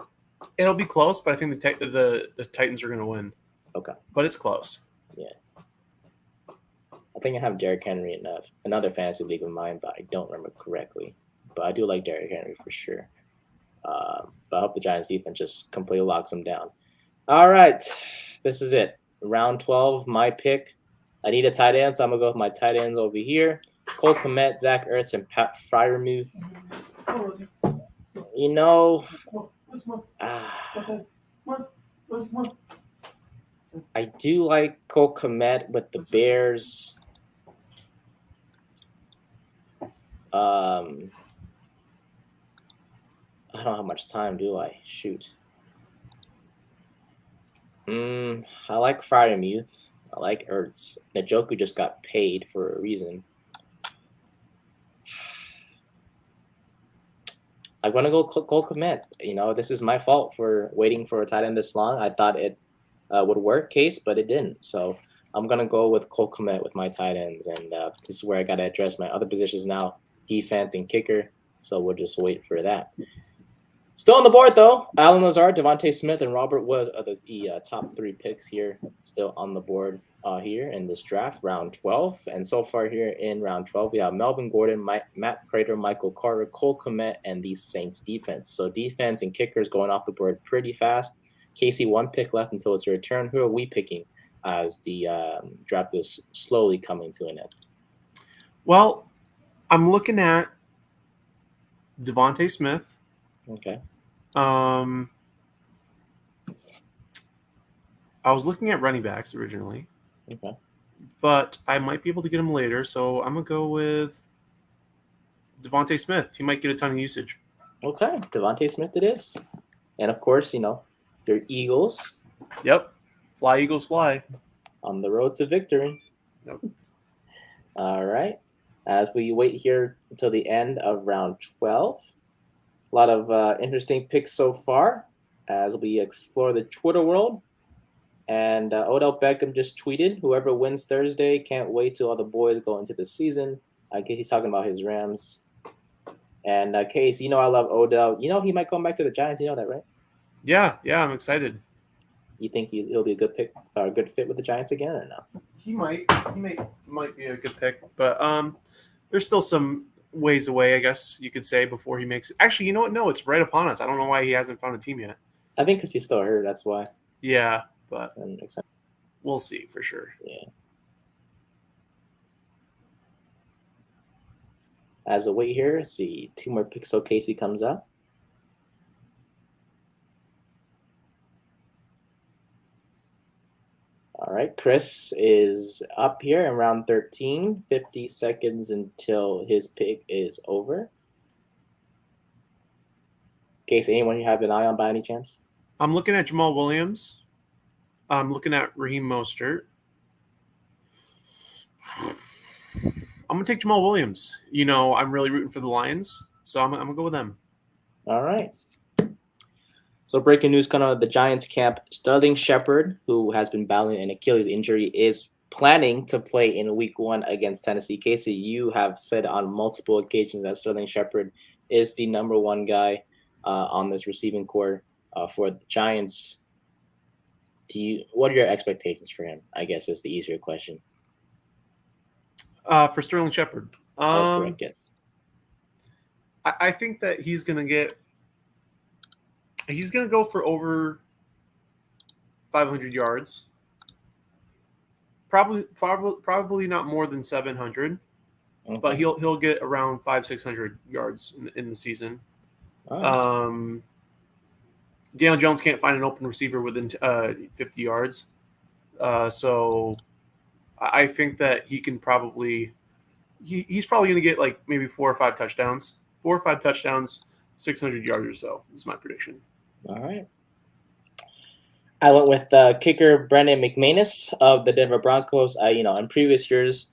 It'll be close, but I think the Titans are going to win. Okay. But it's close. Yeah. I think I have Derrick Henry in another fantasy league of mine, but I don't remember correctly. But I do like Derrick Henry for sure. But I hope the Giants defense just completely locks them down. All right. This is it. Round 12, my pick. I need a tight end, so I'm going to go with my tight ends over here. Cole Kmet, Zach Ertz, and Pat Freiermuth. You know, I do like Cole Kmet with the Bears. I don't have much time, do I? Shoot. I like Freiermuth. I like Ertz. Njoku just got paid for a reason. I want to go Cole Kmet. You know, this is my fault for waiting for a tight end this long. I thought it would work, Case, but it didn't. So I'm going to go with Cole Kmet with my tight ends. And this is where I got to address my other positions now, defense and kicker. So we'll just wait for that. Still on the board, though, Allen Lazard, Devontae Smith, and Robert Wood are the top 3 picks here, still on the board here in this draft, round 12. And so far here in round 12, we have Melvin Gordon, Matt Prater, Michael Carter, Cole Kmet, and the Saints defense. So defense and kickers going off the board pretty fast. Casey, 1 pick left until it's your turn. Who are we picking as the draft is slowly coming to an end? Well, I'm looking at Devontae Smith. Okay. I was looking at running backs originally. Okay. But I might be able to get him later, so I'm going to go with Devontae Smith. He might get a ton of usage. Okay, Devontae Smith it is. And, of course, you know, your Eagles. Yep. Fly, Eagles, fly. On the road to victory. Yep. All right. As we wait here until the end of round 12, a lot of interesting picks so far as we explore the Twitter world. And Odell Beckham just tweeted, whoever wins Thursday, can't wait till all the boys go into the season. I guess he's talking about his Rams. And Case, you know I love Odell. You know he might come back to the Giants. You know that, right? Yeah, I'm excited. You think he'll be a good pick or a good fit with the Giants again or no? He might be a good pick, but there's still some ways away, I guess you could say, before he makes it. Actually, you know what? No, it's right upon us. I don't know why he hasn't found a team yet. I think because he's still hurt. That's why. Yeah, but That makes sense. We'll see for sure. Yeah. As a wait here, see 2 more picks so Casey comes up. All right, Chris is up here in round 13, 50 seconds until his pick is over. Casey, anyone you have an eye on by any chance? I'm looking at Jamal Williams. I'm looking at Raheem Mostert. I'm going to take Jamal Williams. You know, I'm really rooting for the Lions, so I'm going to go with them. All right. So breaking news coming out of the Giants camp, Sterling Shepard, who has been battling an Achilles injury, is planning to play in week 1 against Tennessee. Casey, you have said on multiple occasions that Sterling Shepard is the number 1 guy on this receiving core for the Giants. What are your expectations for him? I guess is the easier question. For Sterling Shepard. That's correct, yes. I think that he's going to go for over 500 yards. Probably not more than 700, okay. But he'll get around 500-600 yards in the season. Oh. Daniel Jones can't find an open receiver within 50 yards. So I think that he can probably he's probably going to get like maybe 4 or 5 touchdowns. 4 or 5 touchdowns, 600 yards or so is my prediction. All right. I went with kicker Brandon McManus of the Denver Broncos. In previous years,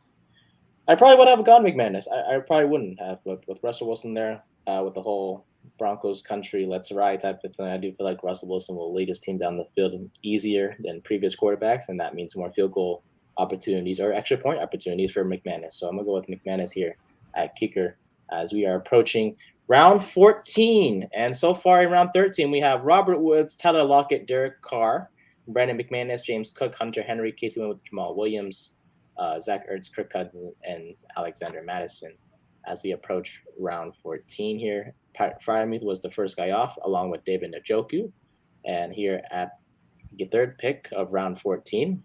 I probably would have gone McManus. I probably wouldn't have, but with Russell Wilson there, with the whole Broncos country, let's ride type of thing, I do feel like Russell Wilson will lead his team down the field easier than previous quarterbacks, and that means more field goal opportunities or extra point opportunities for McManus. So I'm going to go with McManus here at kicker as we are approaching round 14. And so far in round 13, we have Robert Woods, Tyler Lockett, Derek Carr, Brandon McManus, James Cook, Hunter Henry, Casey went with Jamal Williams, Zach Ertz, Kirk Cousins, and Alexander Madison as we approach round 14 here. Pat Freiermuth was the first guy off, along with David Njoku. And here at the 3rd pick of round 14,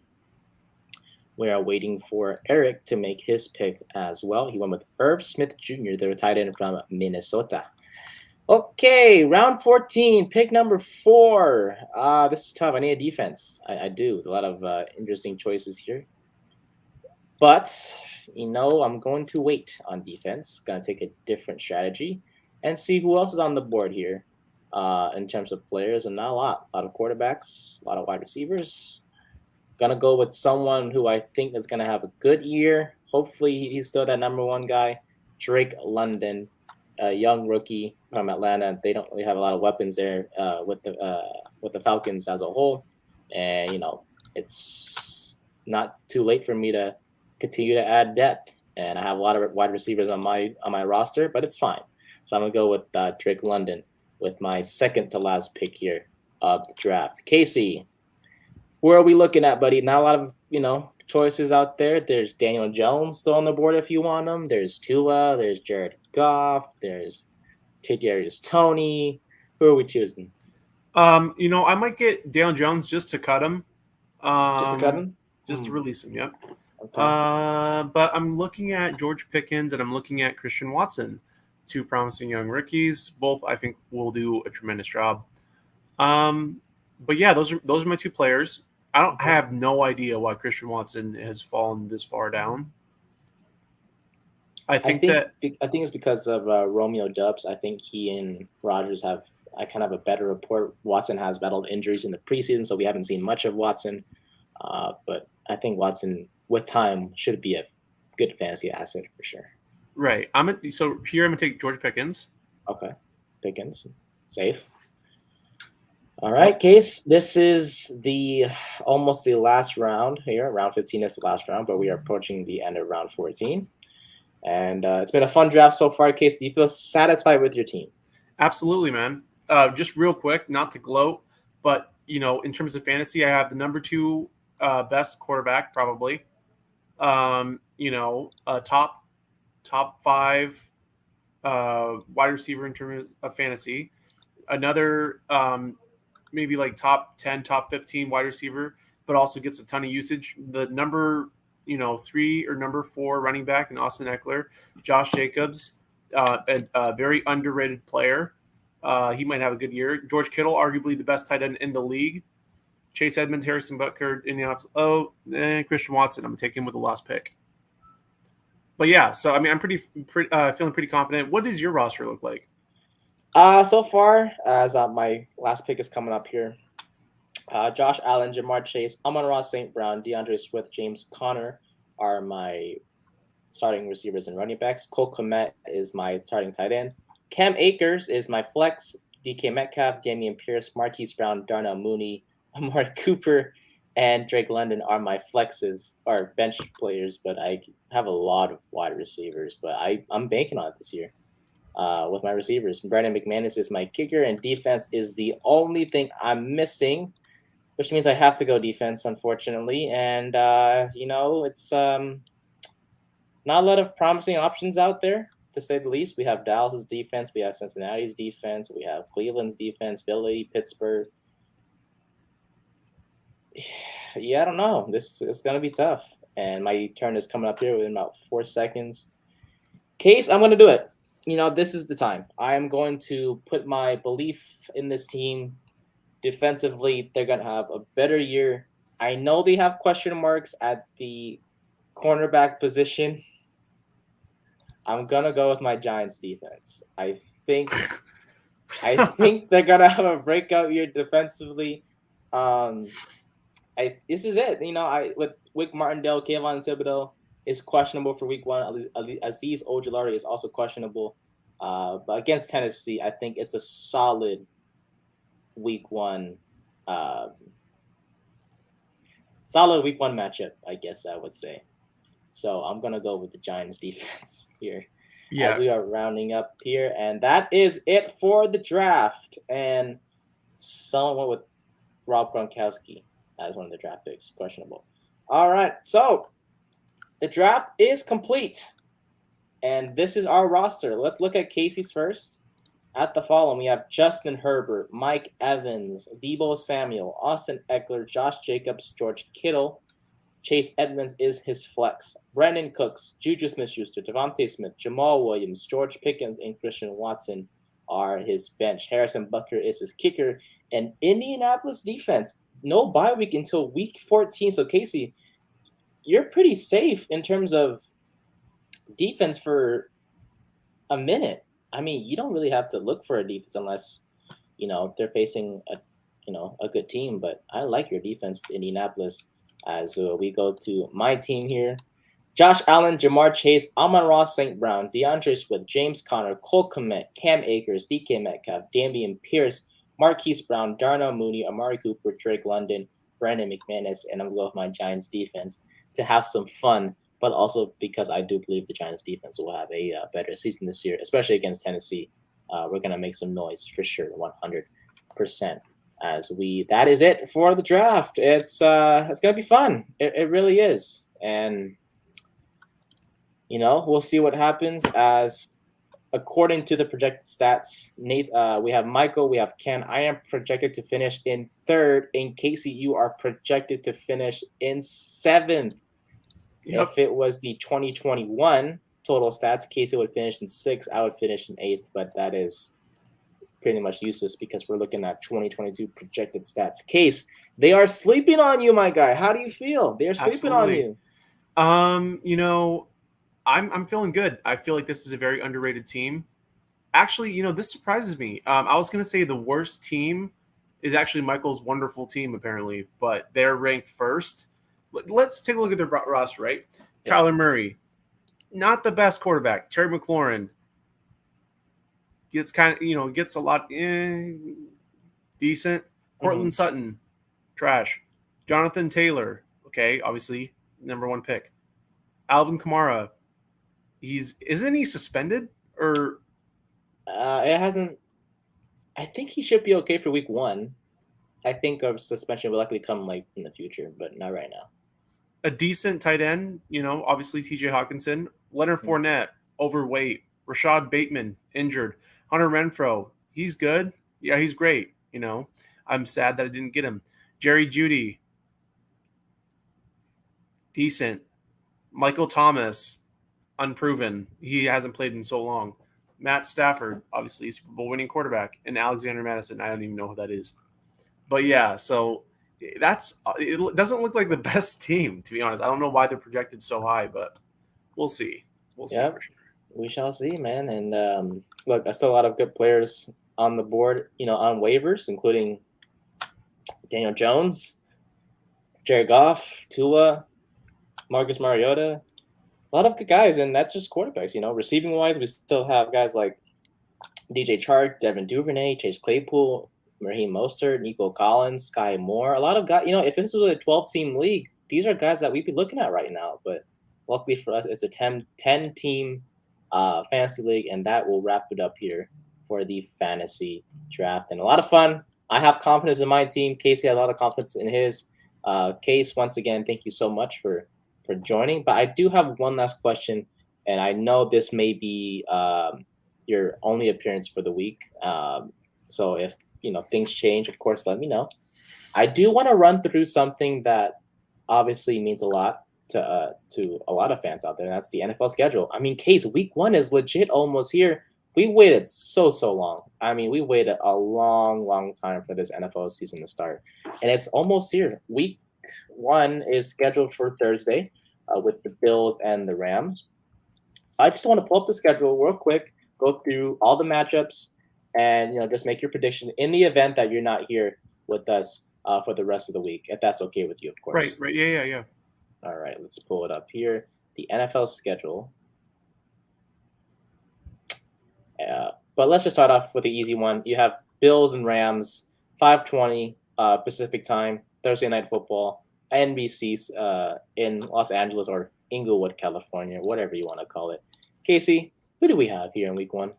we are waiting for Eric to make his pick as well. He went with Irv Smith Jr., the tight end from Minnesota. Okay, round 14, pick number 4. This is tough. I need a defense. I do. A lot of interesting choices here. But, I'm going to wait on defense. Going to take a different strategy and see who else is on the board here in terms of players. And not a lot. A lot of quarterbacks, a lot of wide receivers. Gonna go with someone who I think is gonna have a good year. Hopefully, he's still that number 1 guy, Drake London, a young rookie from Atlanta. They don't really have a lot of weapons there with the Falcons as a whole, and it's not too late for me to continue to add depth. And I have a lot of wide receivers on my roster, but it's fine. So I'm gonna go with Drake London with my second to last pick here of the draft. Casey, where are we looking at, buddy? Not a lot of, choices out there. There's Daniel Jones still on the board if you want him. There's Tua. There's Jared Goff. There's Kadarius Toney. Who are we choosing? I might get Daniel Jones just to cut him. Just to cut him? Just to release him, yep. Okay. But I'm looking at George Pickens and I'm looking at Christian Watson, 2 promising young rookies. Both, I think, will do a tremendous job. But yeah, those are my 2 players. I have no idea why Christian Watson has fallen this far down. I think it's because of Romeo Dubs. I think he and Rodgers have kind of a better rapport. Watson has battled injuries in the preseason, so we haven't seen much of Watson. But I think Watson, with time, should be a good fantasy asset for sure. Right. So here I'm gonna take George Pickens. Okay, Pickens, safe. All right, Case. This is almost the last round here. Round 15 is the last round, but we are approaching the end of round 14. And it's been a fun draft so far, Case. Do you feel satisfied with your team? Absolutely, man. Just real quick, not to gloat, but in terms of fantasy, I have the number 2 best quarterback probably. Top 5 wide receiver in terms of fantasy. Another maybe like top 10, top 15 wide receiver, but also gets a ton of usage. The number 3 or number 4 running back in Austin Eckler, Josh Jacobs, a very underrated player. He might have a good year. George Kittle, arguably the best tight end in the league. Chase Edmonds, Harrison Butker, Indianapolis. Christian Watson. I'm gonna take him with the last pick. But yeah, so I mean, I'm feeling pretty confident. What does your roster look like? So far, as my last pick is coming up here, Josh Allen, Jamar Chase, Amon-Ra St. Brown, DeAndre Swift, James Conner are my starting receivers and running backs. Cole Kmet is my starting tight end. Cam Akers is my flex. DK Metcalf, Dameon Pierce, Marquise Brown, Darnell Mooney, Amari Cooper, and Drake London are my flexes or bench players, but I have a lot of wide receivers, but I'm banking on it this year with my receivers. Brandon McManus is my kicker, and defense is the only thing I'm missing, which means I have to go defense, unfortunately. And, it's not a lot of promising options out there, to say the least. We have Dallas's defense, we have Cincinnati's defense, we have Cleveland's defense, Philly, Pittsburgh. Yeah, I don't know. This is going to be tough. And my turn is coming up here within about 4 seconds. Case, I'm going to do it. This is the time. I am going to put my belief in this team. Defensively, they're going to have a better year. I know they have question marks at the cornerback position. I'm going to go with my Giants defense. I think they're going to have a breakout year defensively. This is it. With Wick Martindale, Kayvon Thibodeau is questionable for week 1. Azeez Ojulari is also questionable. But against Tennessee, I think it's a solid week 1. Solid week 1 matchup, I guess I would say. So I'm going to go with the Giants defense here. Yeah. As we are rounding up here. And that is it for the draft. And someone went with Rob Gronkowski as one of the draft picks. Questionable. All right. So the draft is complete. And this is our roster. Let's look at Casey's first. At the following, we have Justin Herbert, Mike Evans, Deebo Samuel, Austin Eckler, Josh Jacobs, George Kittle. Chase Edmonds is his flex. Brandon Cooks, Juju Smith-Schuster, Devontae Smith, Jamal Williams, George Pickens, and Christian Watson are his bench. Harrison Butker is his kicker. And Indianapolis defense, no bye week until week 14. So, Casey, you're pretty safe in terms of defense for a minute. I mean, you don't really have to look for a defense unless, they're facing a good team. But I like your defense with Indianapolis. As we go to my team here. Josh Allen, Jamar Chase, Amon-Ra St. Brown, DeAndre Swift, James Conner, Cole Kmet, Cam Akers, DK Metcalf, Dameon Pierce, Marquise Brown, Darnell Mooney, Amari Cooper, Drake London, Brandon McManus, and I'm going to go with my Giants defense to have some fun, but also because I do believe the Giants defense will have a better season this year, especially against Tennessee. We're going to make some noise for sure, 100%. That is it for the draft. It's gonna be fun. It really is. And we'll see what happens as according to the projected stats. Nate, we have Michael, we have Ken. I am projected to finish in 3rd. In Casey, you are projected to finish in 7th. Yep. If it was the 2021 total stats, Casey would finish in 6th. I would finish in 8th, but that is pretty much useless because we're looking at 2022 projected stats. Case, they are sleeping on you, my guy. How do you feel? They're sleeping Absolutely. on you. I'm feeling good. I feel like this is a very underrated team. Actually, this surprises me. I was going to say the worst team is actually Michael's wonderful team, apparently, but they're ranked 1st. Let's take a look at their roster, right? Yes. Kyler Murray, not the best quarterback. Terry McLaurin, gets gets a lot decent. Cortland Sutton, trash. Jonathan Taylor, okay, obviously number 1 pick. Alvin Kamara, isn't he suspended or? It hasn't. I think he should be okay for week 1. I think a suspension will likely come in the future, but not right now. A decent tight end, obviously T.J. Hawkinson. Leonard Fournette, overweight, Rashad Bateman, injured. Hunter Renfro, he's good. Yeah, he's great. I'm sad that I didn't get him. Jerry Jeudy, decent. Michael Thomas, unproven. He hasn't played in so long. Matt Stafford, obviously Super Bowl winning quarterback, and Alexander Madison. I don't even know who that is. But yeah, so it doesn't look like the best team, to be honest. I don't know why they're projected so high, but we'll see. We'll see for sure. We shall see, man. And look, there's still a lot of good players on the board, on waivers, including Daniel Jones, Jared Goff, Tua, Marcus Mariota. A lot of good guys, and that's just quarterbacks. Receiving wise, we still have guys like DJ Chark, Devin Duvernay, Chase Claypool, Raheem Mostert, Nico Collins, Sky Moore. A lot of guys. If this was a 12-team league, these are guys that we'd be looking at right now. But luckily for us, it's a 10-team fantasy league, and that will wrap it up here for the fantasy draft. And a lot of fun. I have confidence in my team. Casey had a lot of confidence in his. Case, once again, thank you so much for joining. But I do have one last question, and I know this may be your only appearance for the week. So if things change, of course, let me know. I do want to run through something that obviously means a lot to a lot of fans out there, and that's the NFL schedule. I mean, Case, week 1 is legit almost here. We waited so long. I mean, we waited a long time for this NFL season to start, and it's almost here. Week 1 is scheduled for Thursday with the Bills and the Rams. I just want to pull up the schedule real quick, go through all the matchups, and just make your prediction in the event that you're not here with us for the rest of the week, if that's okay with you, of course. Right. Yeah. All right, let's pull it up here. The NFL schedule. But let's just start off with the easy one. You have Bills and Rams, 5:20 Pacific time, Thursday Night Football, NBC in Los Angeles or Inglewood, California, whatever you want to call it. Casey, who do we have here in week 1?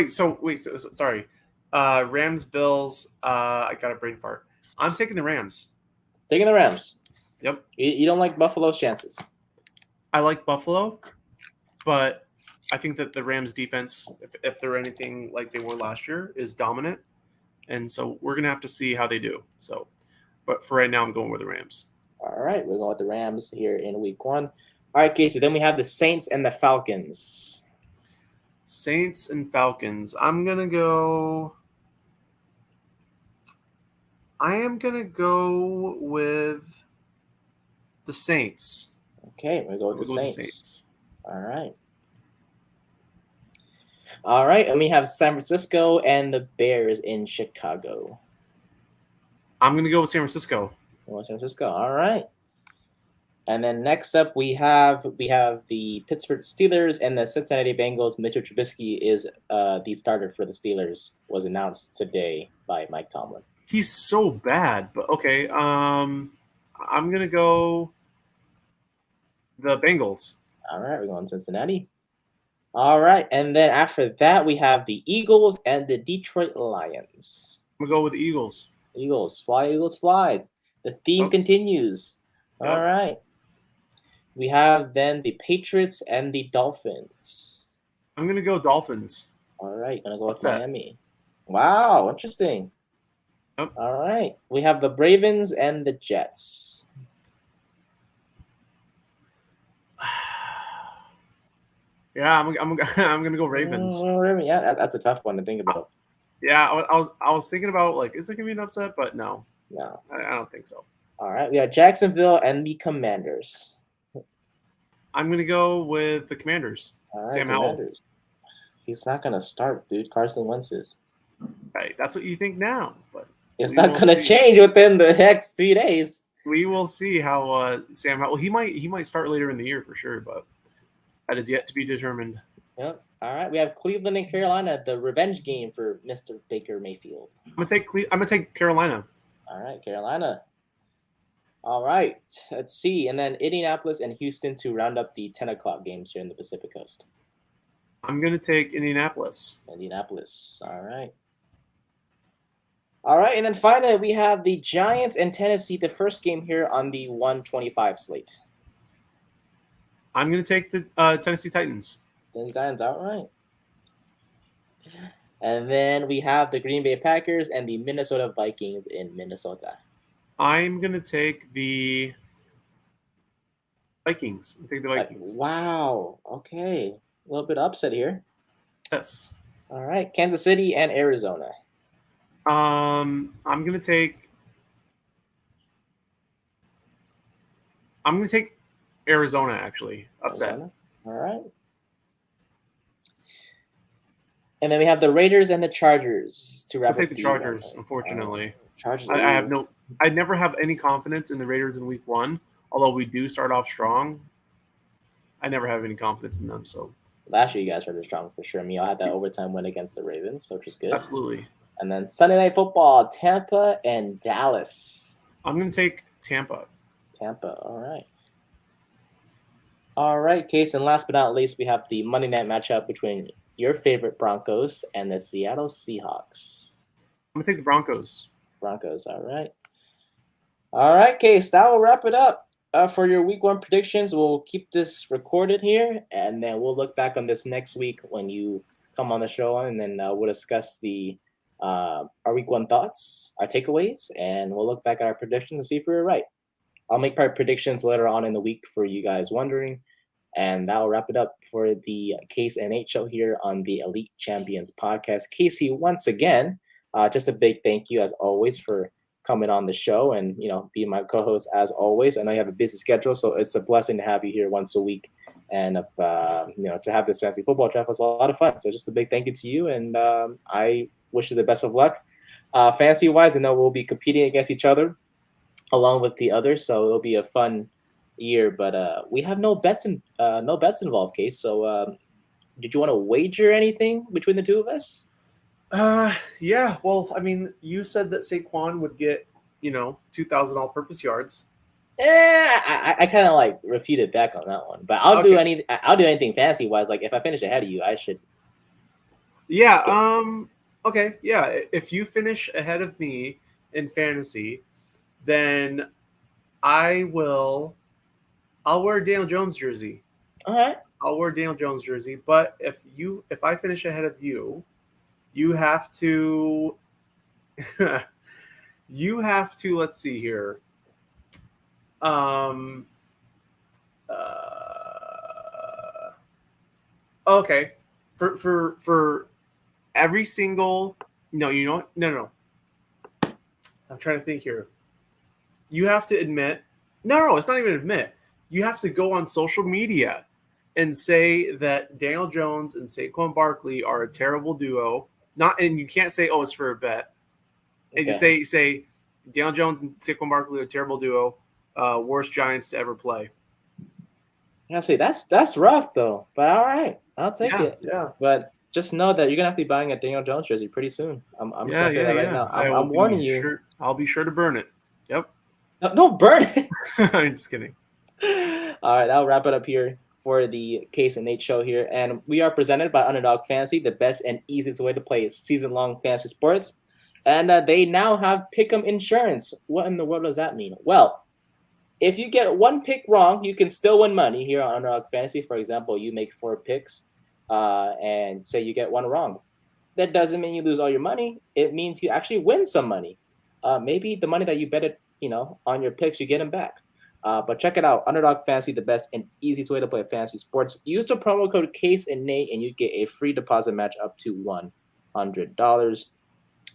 Sorry. Rams, Bills. I got a brain fart. I'm taking the Rams. Taking the Rams. Yep. You don't like Buffalo's chances? I like Buffalo, but I think that the Rams defense, if they're anything like they were last year, is dominant. And so we're going to have to see how they do. So, but for right now, I'm going with the Rams. All right. We're going with the Rams here in week 1. All right, Casey. Then we have the Saints and the Falcons. Saints and Falcons. I am going to go with the Saints. Okay, we'll go with the Saints. All right. All right, and we have San Francisco and the Bears in Chicago. I'm going to go with San Francisco. San Francisco. All right. And then next up, we have the Pittsburgh Steelers and the Cincinnati Bengals. Mitchell Trubisky is the starter for the Steelers. Was announced today by Mike Tomlin. He's so bad, but okay. I'm going to go the Bengals. All right, we're going Cincinnati. All right, and then after that, we have the Eagles and the Detroit Lions. I'm going to go with the Eagles. Eagles, fly. The theme continues. Yep. All right. We have then the Patriots and the Dolphins. I'm going to go Dolphins. All right, going to go with Miami. Wow, interesting. Yep. All right. We have the Ravens and the Jets. Yeah, I'm gonna go Ravens. Yeah, that's a tough one to think about. Yeah, I was thinking about is it gonna be an upset, but no, I don't think so. All right, we have Jacksonville and the Commanders. I'm gonna go with the Commanders. All right, Sam Howell. He's not gonna start, dude. Carson Wentz is. Right, that's what you think now, but it's not gonna change within the next 3 days. We will see how Sam Howell. He might start later in the year for sure, but that is yet to be determined. Yep. All right. We have Cleveland and Carolina, the revenge game for Mr. Baker Mayfield. I'm gonna take Carolina. All right, Carolina. All right. Let's see. And then Indianapolis and Houston to round up the 10 o'clock games here in the Pacific Coast. I'm gonna take Indianapolis. All right. All right, and then finally we have the Giants and Tennessee, the first game here on the 125 slate. I'm going to take the Tennessee Titans. Tennessee Titans, all right. And then we have the Green Bay Packers and the Minnesota Vikings in Minnesota. I'm going to take the Vikings. I take the Vikings. Wow. Okay. A little bit upset here. Yes. All right. Kansas City and Arizona. I'm going to take Arizona, actually. Upset. Arizona. All right. And then we have the Raiders and the Chargers to wrap up. I'll take the Chargers, unfortunately. Chargers. I never have any confidence in the Raiders in week 1, although we do start off strong. I never have any confidence in them. So last year you guys started strong for sure. I had that overtime win against the Ravens, which is good. Absolutely. And then Sunday Night Football, Tampa and Dallas. I'm going to take Tampa. All right. All right, Case. And last but not least, we have the Monday night matchup between your favorite Broncos and the Seattle Seahawks. I'm going to take the Broncos. All right. All right, Case. That will wrap it up for your week 1 predictions. We'll keep this recorded here, and then we'll look back on this next week when you come on the show, and then we'll discuss our week 1 thoughts, our takeaways, and we'll look back at our predictions and see if we were right. I'll make predictions later on in the week for you guys wondering. And that'll wrap it up for the Case NH show here on the Elite Champions podcast. Casey, once again, just a big thank you as always for coming on the show and, being my co-host as always. I know you have a busy schedule, so it's a blessing to have you here once a week. And to have this fantasy football draft was a lot of fun. So just a big thank you to you. And I wish you the best of luck. Fantasy wise, I know we'll be competing against each other along with the others, so it'll be a fun year. But we have no bets involved, Case. So did you want to wager anything between the two of us? Yeah. Well, I mean, you said that Saquon would get 2,000 all-purpose yards. I kind of refuted back on that one, but I'll do anything fantasy wise. Like if I finish ahead of you, I should. Yeah. Okay. Yeah. If you finish ahead of me in fantasy, then I'll wear a Daniel Jones jersey. All right. I'll wear a Daniel Jones jersey. But if I finish ahead of you, you have to let's see here. Okay. For every single no. I'm trying to think here. You have to admit, no, it's not even admit. You have to go on social media and say that Daniel Jones and Saquon Barkley are a terrible duo. And you can't say, it's for a bet. And you say Daniel Jones and Saquon Barkley are a terrible duo, worst Giants to ever play. I say that's rough though, but all right, I'll take it. Yeah. But just know that you're gonna have to be buying a Daniel Jones jersey pretty soon. I'm just gonna say that right now. I'm warning you. I'll be sure to burn it. Yep. No, burn it. I'm just kidding. All right, that'll wrap it up here for the Case and Nate show here, and we are presented by Underdog Fantasy, the best and easiest way to play season-long fantasy sports. And they now have Pick'em Insurance. What in the world does that mean? Well, if you get one pick wrong, you can still win money here on Underdog Fantasy. For example, you make 4 picks and say you get one wrong. That doesn't mean you lose all your money. It means you actually win some money. Maybe the money that you betted, on your picks, you get them back. But check it out. Underdog Fantasy, the best and easiest way to play fantasy sports. Use the promo code Case and Nate, and you get a free deposit match up to $100.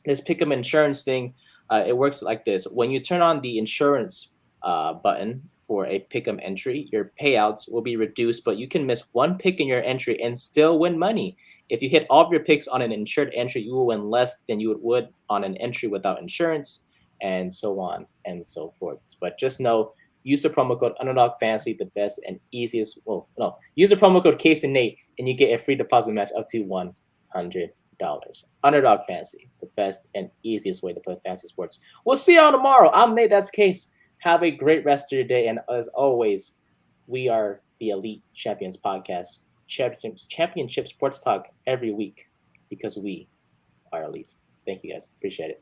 This Pick'em Insurance thing, it works like this. When you turn on the insurance button for a Pick'em entry, your payouts will be reduced, but you can miss one pick in your entry and still win money. If you hit all of your picks on an insured entry, you will win less than you would on an entry without insurance, and so on and so forth. But just know, use the promo code Underdog Fantasy, the best and easiest. Use the promo code Case and Nate, and you get a free deposit match up to $100. Underdog Fantasy, the best and easiest way to play fantasy sports. We'll see y'all tomorrow. I'm Nate. That's Case. Have a great rest of your day. And as always, we are the Elite Champions Podcast, championship sports talk every week because we are elite. Thank you guys. Appreciate it.